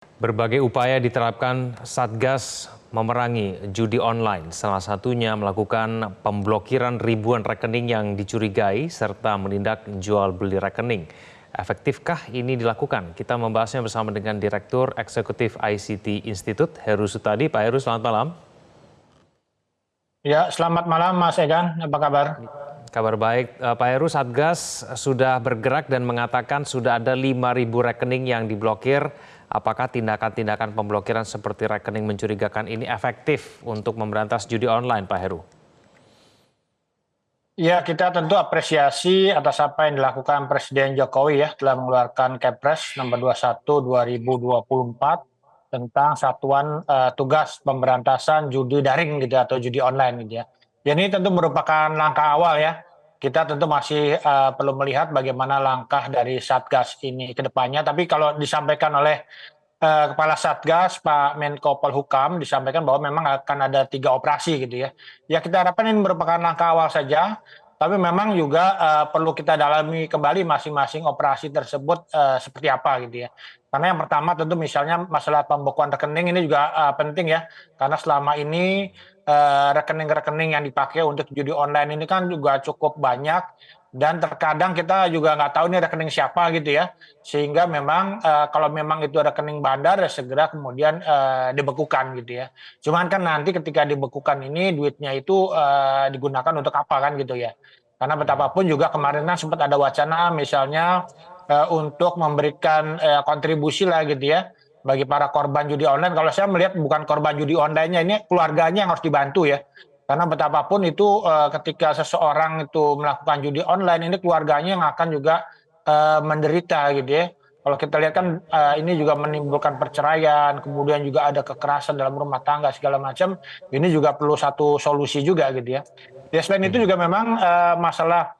Berbagai upaya diterapkan Satgas memerangi judi online, salah satunya melakukan pemblokiran ribuan rekening yang dicurigai serta menindak jual beli rekening. Efektifkah ini dilakukan? Kita membahasnya bersama dengan Direktur Eksekutif ICT Institute, Heru Sutadi. Pak Heru, selamat malam. Ya, selamat malam Mas Egan, apa kabar? Kabar baik, Pak Heru. Satgas sudah bergerak dan mengatakan sudah ada 5.000 rekening yang diblokir. Apakah tindakan-tindakan pemblokiran seperti rekening mencurigakan ini efektif untuk memberantas judi online, Pak Heru? Ya, kita tentu apresiasi atas apa yang dilakukan Presiden Jokowi ya, telah mengeluarkan Kepres nomor 21 2024 tentang Satuan Tugas Pemberantasan Judi Daring gitu atau judi online gitu ya. Ya, ini tentu merupakan langkah awal ya. Kita tentu masih perlu melihat bagaimana langkah dari Satgas ini ke depannya. Tapi kalau disampaikan oleh Kepala Satgas Pak Menko Polhukam disampaikan bahwa memang akan ada 3 operasi gitu ya. Ya kita harapkan ini merupakan langkah awal saja, tapi memang juga perlu kita dalami kembali masing-masing operasi tersebut seperti apa gitu ya. Karena yang pertama tentu misalnya masalah pembekuan rekening ini juga penting ya, karena selama ini rekening-rekening yang dipakai untuk judi online ini kan juga cukup banyak dan terkadang kita juga nggak tahu ini rekening siapa gitu ya. Sehingga memang kalau memang itu rekening bandar ya segera kemudian dibekukan gitu ya. Cuman kan nanti ketika dibekukan ini duitnya itu digunakan untuk apa kan gitu ya. Karena betapapun juga kemarin kan sempat ada wacana misalnya untuk memberikan kontribusi lah gitu ya bagi para korban judi online. Kalau saya melihat bukan korban judi online-nya, ini keluarganya yang harus dibantu ya. Karena betapapun itu ketika seseorang itu melakukan judi online ini keluarganya yang akan juga menderita gitu ya. Kalau kita lihat kan ini juga menimbulkan perceraian, kemudian juga ada kekerasan dalam rumah tangga segala macam. Ini juga perlu satu solusi juga gitu ya. Ya selain itu juga memang masalah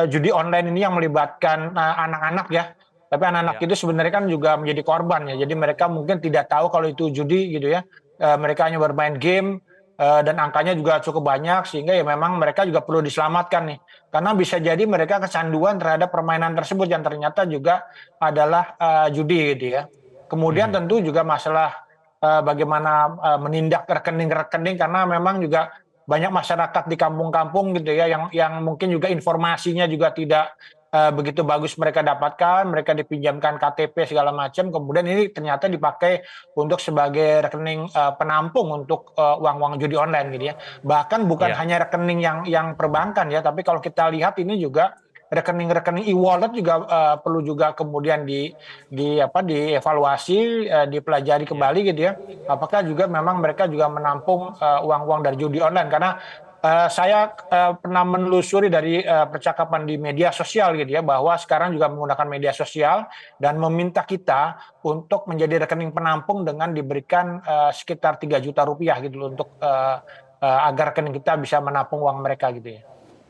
judi online ini yang melibatkan anak-anak ya. Tapi anak-anak itu sebenarnya kan juga menjadi korban ya. Jadi mereka mungkin tidak tahu kalau itu judi gitu ya. Mereka hanya bermain game dan angkanya juga cukup banyak sehingga ya memang mereka juga perlu diselamatkan nih. Karena bisa jadi mereka kecanduan terhadap permainan tersebut yang ternyata juga adalah judi gitu ya. Kemudian tentu juga masalah bagaimana menindak rekening-rekening karena memang juga banyak masyarakat di kampung-kampung gitu ya yang mungkin juga informasinya juga tidak begitu bagus mereka dapatkan, mereka dipinjamkan KTP segala macam, kemudian ini ternyata dipakai untuk sebagai rekening penampung untuk uang-uang judi online gitu ya. Bahkan bukan Ya. hanya rekening yang perbankan ya, tapi kalau kita lihat ini juga rekening-rekening e-wallet juga perlu juga kemudian dievaluasi, dipelajari kembali gitu ya. Apakah juga memang mereka juga menampung uang-uang dari judi online karena saya pernah menelusuri dari percakapan di media sosial gitu ya bahwa sekarang juga menggunakan media sosial dan meminta kita untuk menjadi rekening penampung dengan diberikan sekitar 3 juta rupiah gitu loh untuk agar rekening kita bisa menampung uang mereka gitu ya.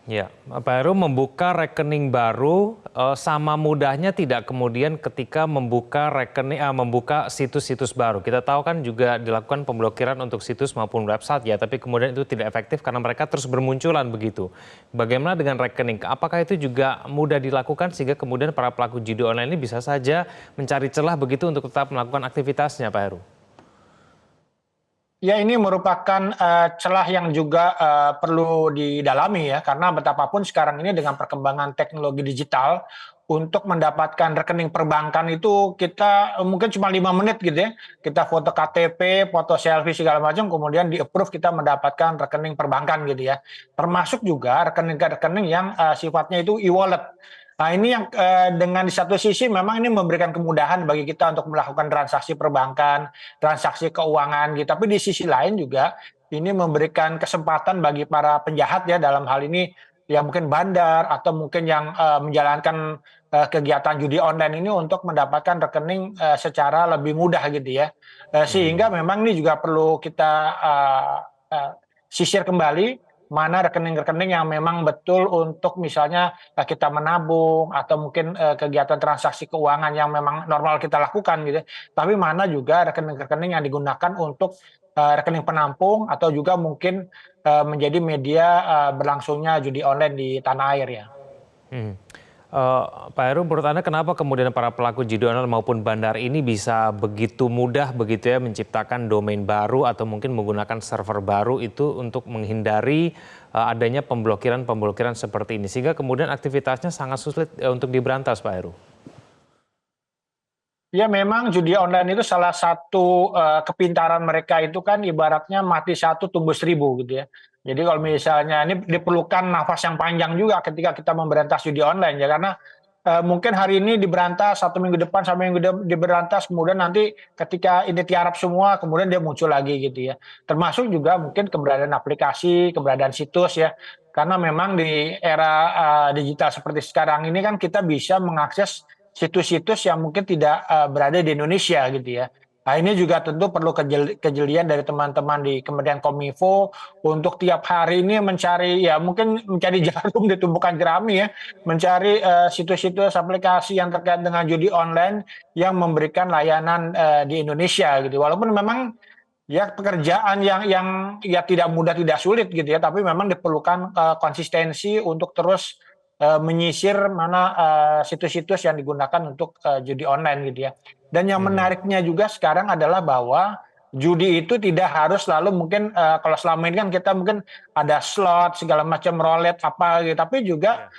Ya, Pak Heru, membuka rekening baru sama mudahnya tidak kemudian ketika membuka membuka situs-situs baru. Kita tahu kan juga dilakukan pemblokiran untuk situs maupun website ya, tapi kemudian itu tidak efektif karena mereka terus bermunculan begitu. Bagaimana dengan rekening? Apakah itu juga mudah dilakukan sehingga kemudian para pelaku judi online ini bisa saja mencari celah begitu untuk tetap melakukan aktivitasnya, Pak Heru? Ya ini merupakan celah yang juga perlu didalami ya karena betapapun sekarang ini dengan perkembangan teknologi digital untuk mendapatkan rekening perbankan itu kita mungkin cuma 5 menit gitu ya. Kita foto KTP, foto selfie segala macam kemudian di-approve kita mendapatkan rekening perbankan gitu ya. Termasuk juga rekening-rekening yang sifatnya itu e-wallet. Nah ini yang dengan di satu sisi memang ini memberikan kemudahan bagi kita untuk melakukan transaksi perbankan, transaksi keuangan gitu. Tapi di sisi lain juga ini memberikan kesempatan bagi para penjahat ya dalam hal ini ya mungkin bandar atau mungkin yang menjalankan kegiatan judi online ini untuk mendapatkan rekening secara lebih mudah gitu ya. Sehingga memang ini juga perlu kita sisir kembali mana rekening-rekening yang memang betul untuk misalnya kita menabung atau mungkin kegiatan transaksi keuangan yang memang normal kita lakukan gitu. Tapi mana juga rekening-rekening yang digunakan untuk rekening penampung atau juga mungkin menjadi media berlangsungnya judi online di tanah air ya. Hmm. Pak Heru, menurut Anda kenapa kemudian para pelaku judi online maupun bandar ini bisa begitu mudah begitu ya menciptakan domain baru atau mungkin menggunakan server baru itu untuk menghindari adanya pemblokiran seperti ini sehingga kemudian aktivitasnya sangat sulit untuk diberantas, Pak Heru? Ya memang judi online itu salah satu kepintaran mereka itu kan ibaratnya mati satu tumbuh seribu gitu ya. Jadi kalau misalnya ini diperlukan nafas yang panjang juga ketika kita memberantas judi online ya karena mungkin hari ini diberantas, 1 minggu depan sampai minggu diberantas, kemudian nanti ketika ini tiarap semua kemudian dia muncul lagi gitu ya. Termasuk juga mungkin keberadaan aplikasi, keberadaan situs ya. Karena memang di era digital seperti sekarang ini kan kita bisa mengakses situs-situs yang mungkin tidak berada di Indonesia gitu ya. Nah ini juga tentu perlu kejelian dari teman-teman di Kementerian Kominfo untuk tiap hari ini mencari ya mungkin mencari jarum di tumpukan jerami ya, mencari situs-situs aplikasi yang terkait dengan judi online yang memberikan layanan di Indonesia gitu. Walaupun memang ya pekerjaan yang ya tidak mudah tidak sulit gitu ya, tapi memang diperlukan konsistensi untuk terus menyisir mana situs-situs yang digunakan untuk judi online gitu ya. Dan yang menariknya juga sekarang adalah bahwa judi itu tidak harus selalu mungkin kalau selama ini kan kita mungkin ada slot segala macam roulette apa gitu, tapi juga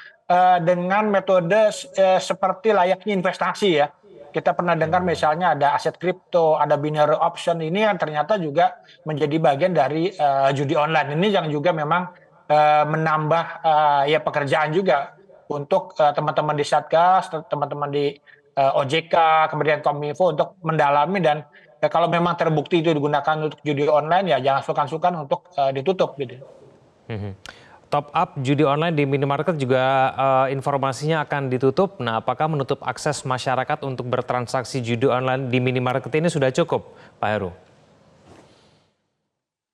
dengan metode seperti layaknya investasi ya. Kita pernah dengar misalnya ada aset kripto, ada binary option, ini yang ternyata juga menjadi bagian dari judi online. Ini yang juga memang menambah ya pekerjaan juga untuk teman-teman di Satgas, teman-teman di OJK, kemudian Kominfo untuk mendalami dan kalau memang terbukti itu digunakan untuk judi online ya jangan sungkan-sungkan untuk ditutup gitu. Top up judi online di minimarket juga informasinya akan ditutup. Nah, apakah menutup akses masyarakat untuk bertransaksi judi online di minimarket ini sudah cukup, Pak Heru?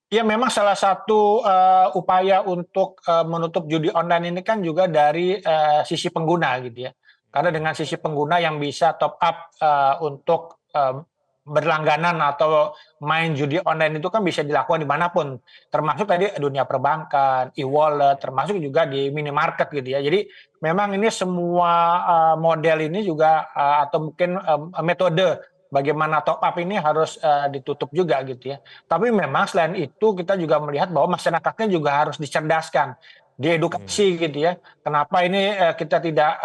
Ya memang salah satu upaya untuk menutup judi online ini kan juga dari sisi pengguna gitu ya. Karena dengan sisi pengguna yang bisa top up untuk berlangganan atau main judi online itu kan bisa dilakukan dimanapun. Termasuk tadi dunia perbankan, e-wallet, termasuk juga di minimarket gitu ya. Jadi memang ini semua model ini juga atau mungkin metode bagaimana top up ini harus ditutup juga gitu ya. Tapi memang selain itu kita juga melihat bahwa masyarakatnya juga harus dicerdaskan, diedukasi gitu ya. Kenapa ini kita tidak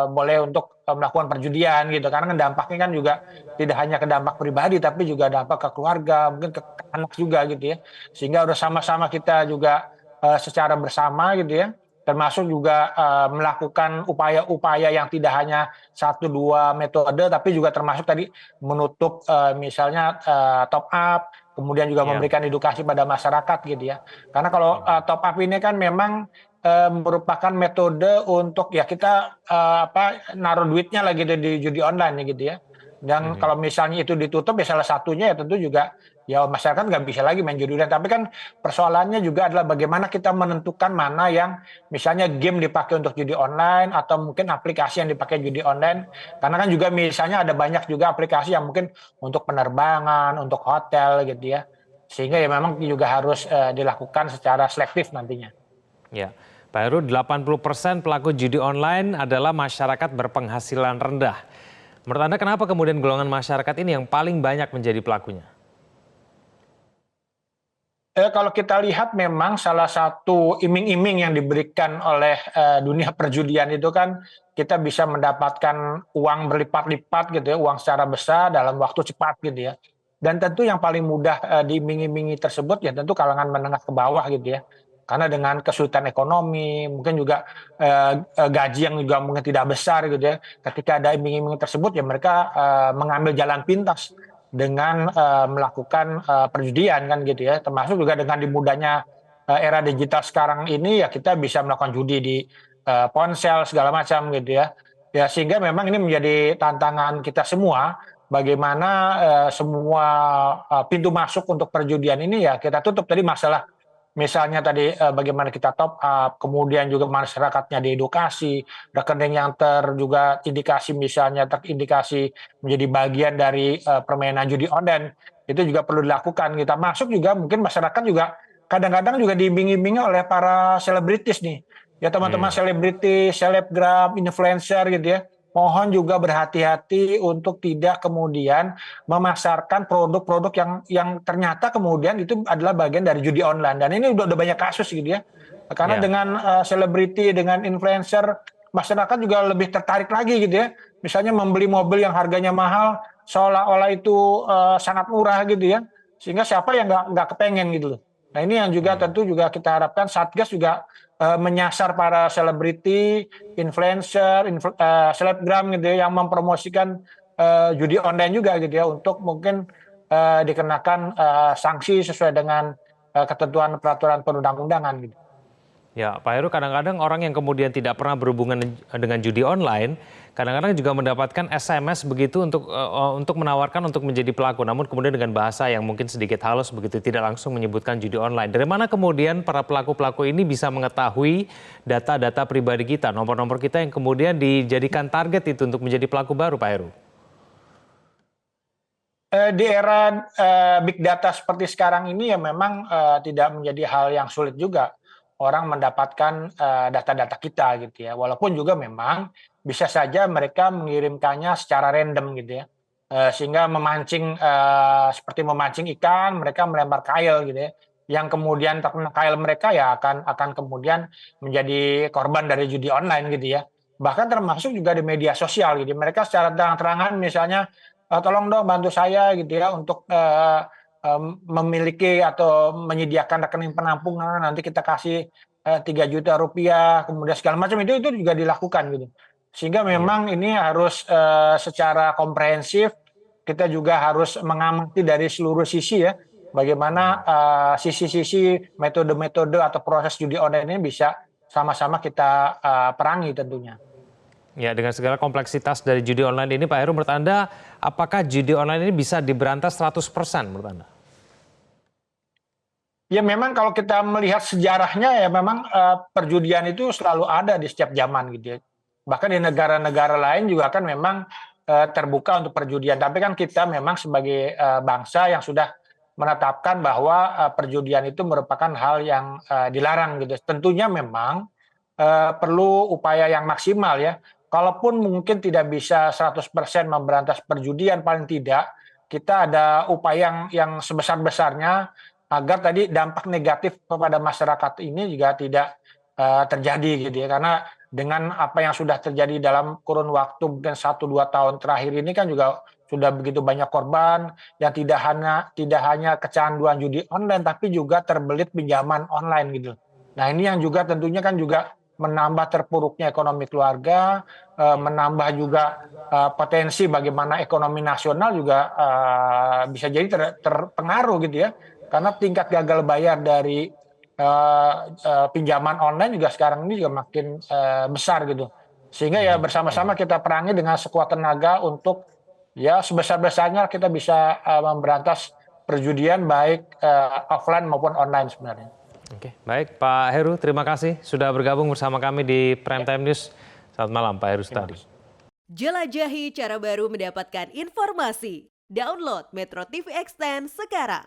boleh untuk melakukan perjudian gitu. Karena kan dampaknya kan juga tidak hanya ke dampak pribadi tapi juga dampak ke keluarga, mungkin ke anak juga gitu ya. Sehingga udah sama-sama kita juga secara bersama gitu ya. Termasuk juga melakukan upaya-upaya yang tidak hanya 1-2 metode, tapi juga termasuk tadi menutup misalnya top up, kemudian juga memberikan edukasi pada masyarakat gitu ya. Karena kalau top up ini kan memang merupakan metode untuk ya kita naruh duitnya lagi di judi online gitu ya. Dan kalau misalnya itu ditutup ya salah satunya ya tentu juga ya masyarakat nggak bisa lagi main judi online. Tapi kan persoalannya juga adalah bagaimana kita menentukan mana yang misalnya game dipakai untuk judi online atau mungkin aplikasi yang dipakai judi online. Karena kan juga misalnya ada banyak juga aplikasi yang mungkin untuk penerbangan, untuk hotel gitu ya. Sehingga ya memang juga harus dilakukan secara selektif nantinya. Ya, Pak Heru, 80% pelaku judi online adalah masyarakat berpenghasilan rendah. Menurut Anda kenapa kemudian golongan masyarakat ini yang paling banyak menjadi pelakunya? Kalau kita lihat memang salah satu iming-iming yang diberikan oleh dunia perjudian itu kan kita bisa mendapatkan uang berlipat-lipat gitu ya, uang secara besar dalam waktu cepat gitu ya. Dan tentu yang paling mudah diiming-imingi tersebut ya tentu kalangan menengah ke bawah gitu ya. Karena dengan kesulitan ekonomi, mungkin juga gaji yang juga mungkin tidak besar gitu ya. Ketika ada iming-iming tersebut ya mereka mengambil jalan pintas dengan melakukan perjudian kan gitu ya, termasuk juga dengan dimudahnya era digital sekarang ini ya kita bisa melakukan judi di ponsel segala macam gitu ya. Ya sehingga memang ini menjadi tantangan kita semua bagaimana semua pintu masuk untuk perjudian ini ya kita tutup. Tadi masalah misalnya tadi bagaimana kita top up, kemudian juga masyarakatnya diedukasi, rekening yang juga indikasi misalnya terindikasi menjadi bagian dari permainan judi online, itu juga perlu dilakukan. Kita masuk juga mungkin masyarakat juga kadang-kadang juga diiming-imingi oleh para selebritis nih, ya teman-teman selebriti, selebgram, influencer gitu ya, mohon juga berhati-hati untuk tidak kemudian memasarkan produk-produk yang ternyata kemudian itu adalah bagian dari judi online. Dan ini udah banyak kasus gitu ya. Karena Ya. dengan selebriti, dengan influencer, masyarakat juga lebih tertarik lagi gitu ya. Misalnya membeli mobil yang harganya mahal, seolah-olah itu sangat murah gitu ya. Sehingga siapa yang nggak kepengen gitu loh. Nah ini yang juga tentu juga kita harapkan Satgas juga menyasar para selebriti, influencer, selebgram gitu ya, yang mempromosikan judi online juga gitu ya, untuk mungkin dikenakan sanksi sesuai dengan ketentuan peraturan perundang-undangan gitu. Ya, Pak Heru, kadang-kadang orang yang kemudian tidak pernah berhubungan dengan judi online, kadang-kadang juga mendapatkan SMS begitu untuk menawarkan untuk menjadi pelaku, namun kemudian dengan bahasa yang mungkin sedikit halus begitu, tidak langsung menyebutkan judi online. Dari mana kemudian para pelaku-pelaku ini bisa mengetahui data-data pribadi kita, nomor-nomor kita yang kemudian dijadikan target itu untuk menjadi pelaku baru, Pak Heru? Di era big data seperti sekarang ini ya memang tidak menjadi hal yang sulit juga orang mendapatkan data-data kita gitu ya. Walaupun juga memang bisa saja mereka mengirimkannya secara random gitu ya. Sehingga memancing seperti memancing ikan, mereka melempar kail gitu ya. Yang kemudian terkena kail mereka ya akan kemudian menjadi korban dari judi online gitu ya. Bahkan termasuk juga di media sosial gitu. Mereka secara terang-terangan misalnya, tolong dong bantu saya gitu ya untuk memiliki atau menyediakan rekening penampungan, nanti kita kasih 3 juta rupiah, kemudian segala macam itu juga dilakukan gitu. Sehingga Iya. memang ini harus secara komprehensif kita juga harus mengamati dari seluruh sisi ya, bagaimana sisi-sisi metode-metode atau proses judi online ini bisa sama-sama kita perangi tentunya. Ya, dengan segala kompleksitas dari judi online ini, Pak Heru, menurut Anda, apakah judi online ini bisa diberantas 100% menurut Anda? Ya memang kalau kita melihat sejarahnya ya memang perjudian itu selalu ada di setiap zaman gitu ya. Bahkan di negara-negara lain juga kan memang terbuka untuk perjudian. Tapi kan kita memang sebagai bangsa yang sudah menetapkan bahwa perjudian itu merupakan hal yang dilarang gitu. Tentunya memang perlu upaya yang maksimal ya. Kalaupun mungkin tidak bisa 100% memberantas perjudian, paling tidak kita ada upaya yang sebesar-besarnya agar tadi dampak negatif kepada masyarakat ini juga tidak terjadi gitu ya. Karena dengan apa yang sudah terjadi dalam kurun waktu mungkin 1-2 tahun terakhir ini kan juga sudah begitu banyak korban yang tidak hanya kecanduan judi online tapi juga terbelit pinjaman online gitu. Nah ini yang juga tentunya kan juga menambah terpuruknya ekonomi keluarga, menambah juga potensi bagaimana ekonomi nasional juga bisa jadi terpengaruh gitu ya. Karena tingkat gagal bayar dari pinjaman online juga sekarang ini juga makin besar gitu. Sehingga ya bersama-sama kita perangi dengan sekuat tenaga untuk ya sebesar-besarnya kita bisa memberantas perjudian baik offline maupun online sebenarnya. Oke, baik Pak Heru, terima kasih sudah bergabung bersama kami di Prime Time News. Selamat malam Pak Heru Terima Sutadi. kasih. Jelajahi cara baru mendapatkan informasi. Download Metro TV Extend sekarang.